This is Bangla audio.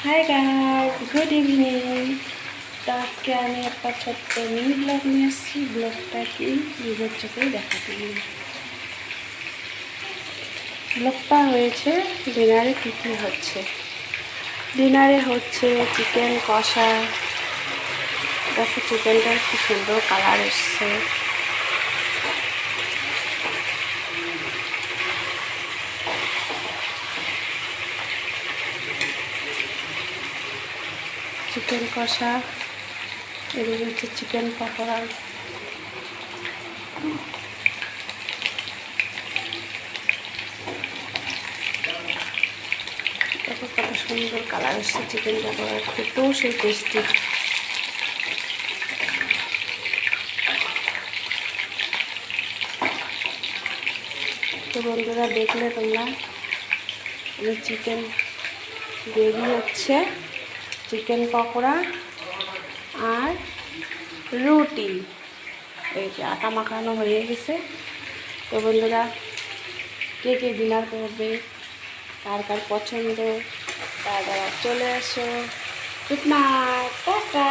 Hi guys, good evening. তো আজকে আমি একটা ছোট্ট মিনি ব্লগ নিয়ে এসেছি। ব্লগটা কি নিজের চোখেই দেখাতে হবে। ব্লগটা হয়েছে ডিনারে কী কী হচ্ছে। ডিনারে হচ্ছে চিকেন কষা। দেখো চিকেনটার কি সুন্দর কালার এসছে। চিকেন কষা, এদিকে হচ্ছে চিকেন পকোড়া। দেখো কত সুন্দর কালার এসছে চিকেন পকোড়া, খেতেও সেই টেস্টি। তো বন্ধুরা দেখলে তোমরা, চিকেন গ্রেভি হচ্ছে, চিকেন পকোড়া আর রুটি। এই যে আটা মাখানো হয়ে গেছে। তো বন্ধুরা, কে কে ডিনার করবে, কার কার পছন্দ, তারা চলে আসো। Good night, tata.